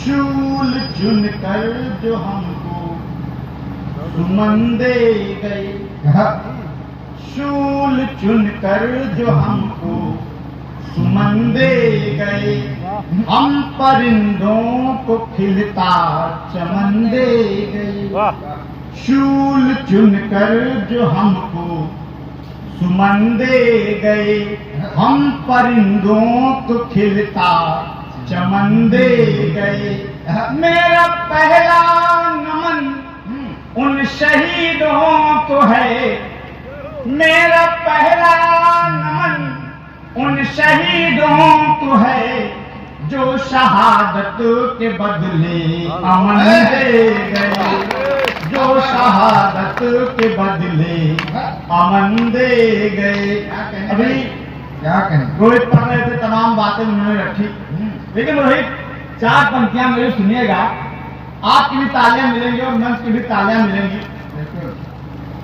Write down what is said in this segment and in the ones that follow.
शूल चुन कर जो हमको सुमन दे गए, शूल चुन कर जो हमको सुमन दे गए, हम परिंदों को खिलता चमन दे गए। शूल चुन कर जो हमको सुमन दे गए, हम परिंदों को खिलता चमन दे गए। मेरा पहला नमन उन शहीदों को है, मेरा पहला नमन उन शहीदों को है, जो शहादत के बदले अमन दे गए, जो शहादत के बदले अमन दे गए। अभी क्या कहें? रोहित पढ़ रहे थे, तमाम बातें उन्होंने रखी, लेकिन रोहित चार पंक्तियां मेरी सुनिएगा, आपकी भी तालियां मिलेंगी और मंच की भी तालियां मिलेंगी।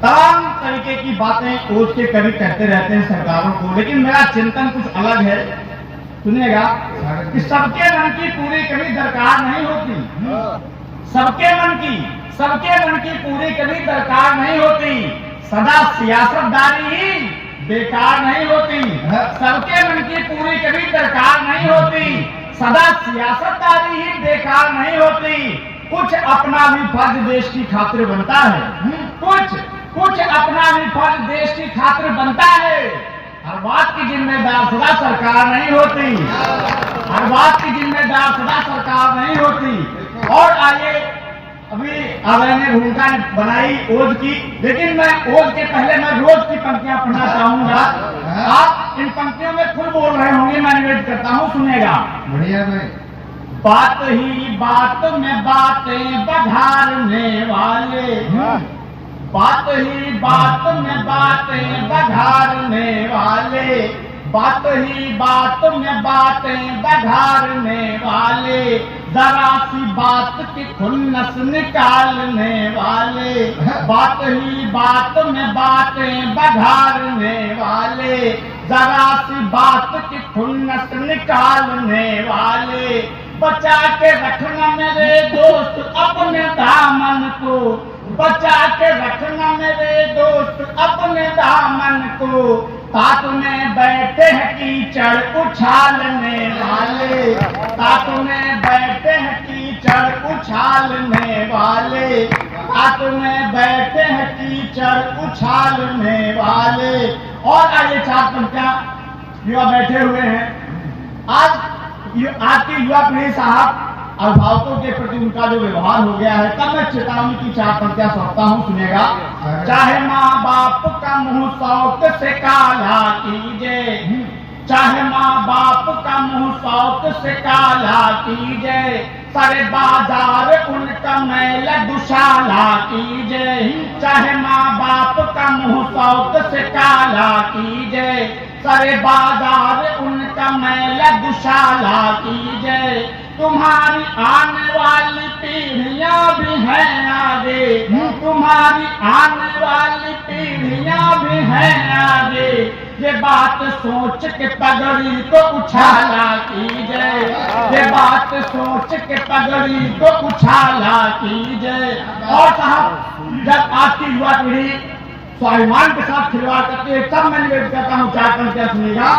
तमाम तरीके की बातें ओज के कभी कहते रहते हैं सरकारों को, लेकिन मेरा चिंतन कुछ अलग है। सुनिएगा कि सबके मन की पूरी कभी दरकार नहीं होती, सबके मन की पूरी कभी दरकार नहीं होती, सदा सियासतदारी ही बेकार नहीं होती, सबके मन की पूरी कभी दरकार नहीं होती, सदा सियासतदारी ही बेकार नहीं होती। कुछ अपना भी फर्ज देश की खातिर बनता है, कुछ अपना भी फर्ज देश की खातिर बनता है। हर बात की जिम्मेदार सदा सरकार नहीं होती, हर बात की जिम्मेदार सदा सरकार नहीं होती। और आइए, अभी अभय ने भूमिका बनाई ओज की, लेकिन मैं ओज के पहले मैं रोज की पंक्तियां पढ़ना चाहूंगा। आप इन पंक्तियों में खुद बोल रहे होंगे, मैं निवेदन करता हूं, सुनिएगा। बढ़िया भाई। बात ही बात में बातें बघारने वाले, बात ही बात में बातें बघारने वाले, बात ही बात में बातें बघारने वाले, जरा सी बात की खुन्नस निकालने वाले, बात ही बात में बातें बघारने वाले, जरा सी बात की खुन्नस निकालने वाले, बचा के रखना मेरे दोस्त अपने दामन को, बचा के रखना मेरे दोस्त अपने दामन को, ताक में बैठे हैं कीचड़ उछालने वाले, ताक में बैठे हैं कीचड़ उछालने वाले, ताक में बैठे हैं कीचड़ उछालने वाले। और आइए चार पंक्तियां, युवा बैठे हुए हैं, आज की युवा पीढ़ी साहब अभिभावकों के प्रति उनका जो व्यवहार हो गया है, तब मैं चेतावनी की चार पंक्तियां सौंपता हूं, सुनेगा। चाहे माँ बाप का मुंह शौक से काला कीजिए, चाहे माँ बाप का मुंह शौक से काला कीजिए, सारे बाजार उनका मैल दुशाला कीजिए, चाहे माँ बाप का मुंह शौक से काला कीजिए, सारे बाजार उनका मैल दुशाला कीजिए। तुम्हारी आने वाली पीढ़ियां भी हैं आगे, तुम्हारी आने वाली पीढ़ियां भी हैं आगे, ये बात सोच के पगड़ी को उछाला कीजिए, ये बात सोच के पगड़ी को उछाला कीजिए। और साहब, जब आज की युवा पीढ़ी स्वाभिमान के साथ खिलवाड़ करती है, तब मैं निवेदन करता हूँ, चार पंक्तियां सुनिएगा।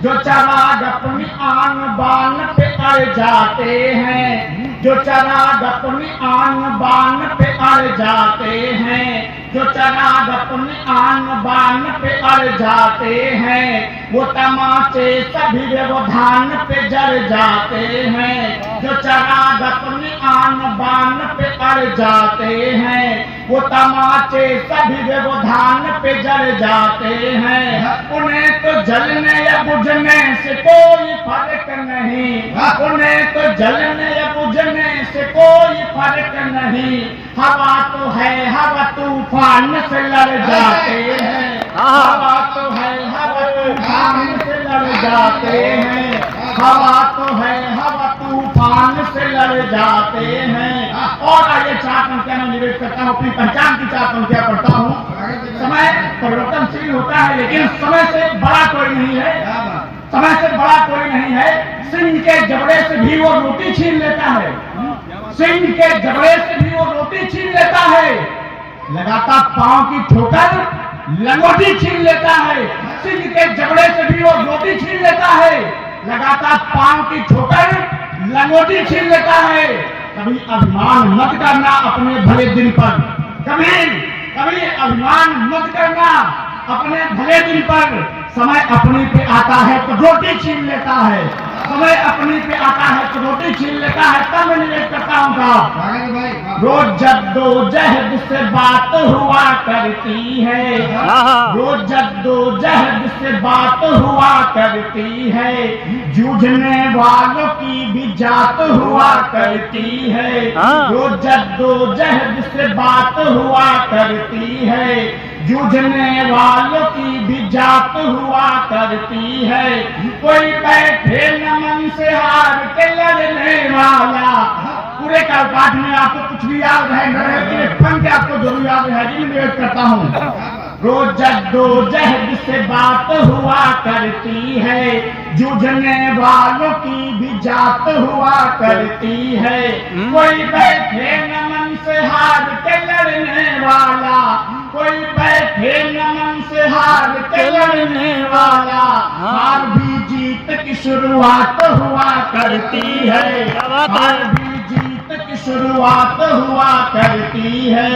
जो चराग अपनी आन बान पे अड़ जाते हैं, जो चराग अपनी आन बान पे अड़ जाते हैं, जो चराग अपनी आन बान पे अड़ जाते हैं, वो तमाचे सभी व्यवधान पे जड़ जाते हैं, जो चराग अपनी आन बान पे अड़ जाते हैं, वो तमाचे सभी व्यवधान पे जड़ जाते हैं। उन्हें तो जलने या बुझने से कोई फर्क नहीं, उन्हें तो जलने या बुझने से कोई फर्क नहीं, हवा तो है हवा तूफान से लड़ जाते हैं, हवा तो है हवा तूफान से लड़ जाते हैं, हवा तो है हवा तूफान से लड़ जाते हैं। और आइए चार पंक्तियां मैं निवेदन करता हूँ, अपनी पहचान की चार पंक्तियां पढ़ता हूँ। समय परिवर्तनशील होता है, लेकिन समय से बड़ा कोई नहीं है, समय से बड़ा कोई नहीं है, सिंह के जबड़े से भी वो रोटी छीन लेता है, सिंह के जबड़े से भी वो रोटी छीन लेता है, लगातार पांव की ठोकर लंगोटी छीन लेता है। सिंह के जबड़े से भी वो रोटी छीन लेता है, लगातार पांव की ठोकर लंगोटी छीन लेता है। कभी अभिमान मत करना अपने भले दिन पर, कभी अभिमान मत करना अपने भले दिन पर। समय अपने पे आता है तो रोटी छीन लेता है, समय अपने पे आता है तो रोटी छीन लेता है। तब मैं निवेदन करता हूँ साहब, भाई रोज जद्दोजहद से बात हुआ करती है, रोज जद्दोजहद से बात हुआ करती है, जूझने वालों की भी जात हुआ करती है। रोज जद्दोजहद से बात हुआ करती है, जूझने वालों की भी जात हुआ करती है। कोई बैठे नमन से हार के लड़ने वाला, पूरे कालपाठ में आपको कुछ भी याद है न रहे, लेकिन एक पंक्ति आपको जरूर याद है, मैं निवेदन करता हूँ। रोज जद्दोजहद से बात हुआ करती है, जूझने वालों की भी जात हुआ करती है। कोई बैठे नमन से हार के लड़ने वाला, कोई बैठे नमन से हार के लड़ने वाला, हार भी जीत की शुरुआत हुआ करती है, हार भी जीत की शुरुआत हुआ करती है।